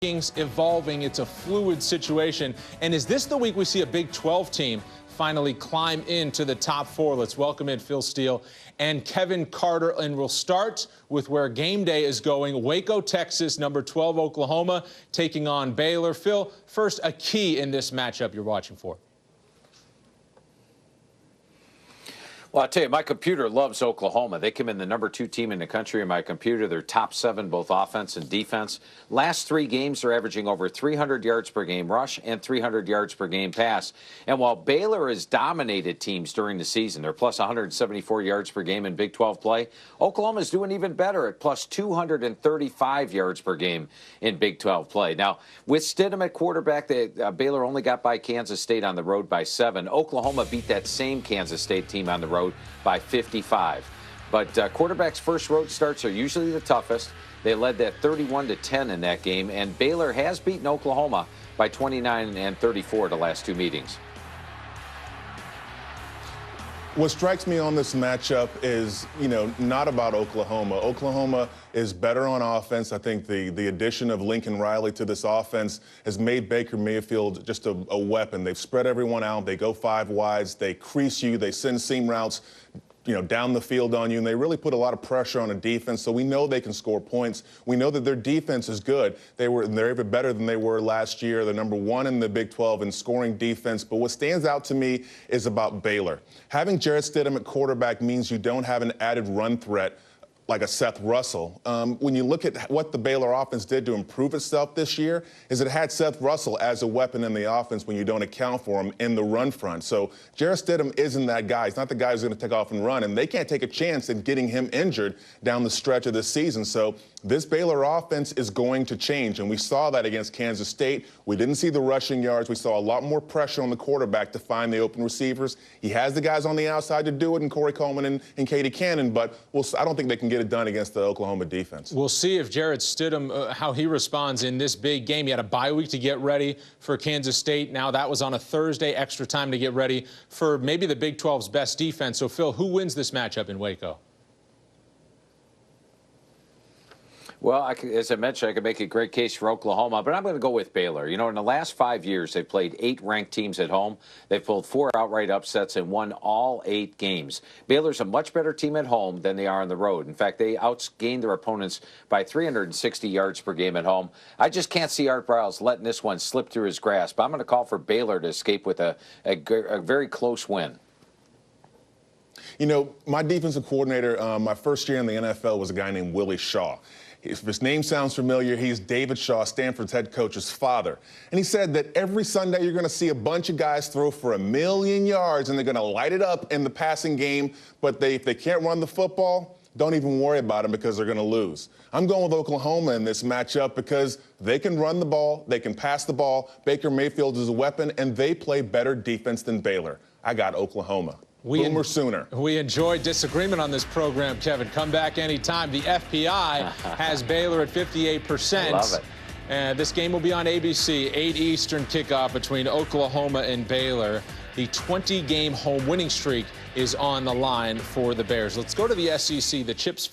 Evolving. It's a fluid situation. And is this the week we see a Big 12 team finally climb into the top four? Let's welcome in Phil Steele and Kevin Carter. And we'll start with where game day is going. Waco, Texas, number 12, Oklahoma, taking on Baylor. Phil, first, a key in this matchup you're watching for. Well, I'll tell you, my computer loves Oklahoma. They come in the number 2 team in the country in my computer. They're top 7, both offense and defense. Last 3 games, they're averaging over 300 yards per game rush and 300 yards per game pass. And while Baylor has dominated teams during the season, they're plus 174 yards per game in Big 12 play, Oklahoma's doing even better at plus 235 yards per game in Big 12 play. Now, with Stidham at quarterback, Baylor only got by Kansas State on the road by 7. Oklahoma beat that same Kansas State team on the road by 55. But quarterbacks' first road starts are usually the toughest. They led that 31-10 in that game, and Baylor has beaten Oklahoma by 29 and 34 the last 2 meetings. What strikes me on this matchup is, not about Oklahoma. Oklahoma is better on offense. I think the addition of Lincoln Riley to this offense has made Baker Mayfield just a weapon. They've spread everyone out. They go 5 wides. They crease you. They send seam routes down the field on you, and they really put a lot of pressure on a defense, so we know they can score points. We know that their defense is good. They're even better than they were last year. They're number 1 in the Big 12 in scoring defense, but what stands out to me is about Baylor. Having Jarrett Stidham at quarterback means you don't have an added run threat like a Seth Russell. When you look at what the Baylor offense did to improve itself this year, is it had Seth Russell as a weapon in the offense when you don't account for him in the run front. So Jarrett Stidham isn't that guy. He's not the guy who's going to take off and run, and they can't take a chance in getting him injured down the stretch of this season. So this Baylor offense is going to change, and we saw that against Kansas State. We didn't see the rushing yards. We saw a lot more pressure on the quarterback to find the open receivers. He has the guys on the outside to do it, and Corey Coleman and Katie Cannon, but I don't think they can get it done against the Oklahoma defense. We'll see if Jarrett Stidham, how he responds in this big game. He had a bye week to get ready for Kansas State. Now that was on a Thursday, extra time to get ready for maybe the Big 12's best defense. So, Phil, who wins this matchup in Waco? Well, as I mentioned, I could make a great case for Oklahoma, but I'm going to go with Baylor. In the last 5 years, they've played 8 ranked teams at home. They've pulled 4 outright upsets and won all 8 games. Baylor's a much better team at home than they are on the road. In fact, they outgained their opponents by 360 yards per game at home. I just can't see Art Briles letting this one slip through his grasp. I'm going to call for Baylor to escape with a very close win. My defensive coordinator, my first year in the NFL was a guy named Willie Shaw. If his name sounds familiar, he's David Shaw, Stanford's head coach's father. And he said that every Sunday you're going to see a bunch of guys throw for 1,000,000 yards, and they're going to light it up in the passing game. But if they can't run the football, don't even worry about them because they're going to lose. I'm going with Oklahoma in this matchup because they can run the ball, they can pass the ball. Baker Mayfield is a weapon, and they play better defense than Baylor. I got Oklahoma. Boomer sooner. We enjoyed disagreement on this program, Kevin. Come back anytime. The FPI has Baylor at 58%. Love it. And this game will be on ABC, 8 Eastern kickoff between Oklahoma and Baylor. The 20-game home winning streak is on the line for the Bears. Let's go to the SEC. The Chips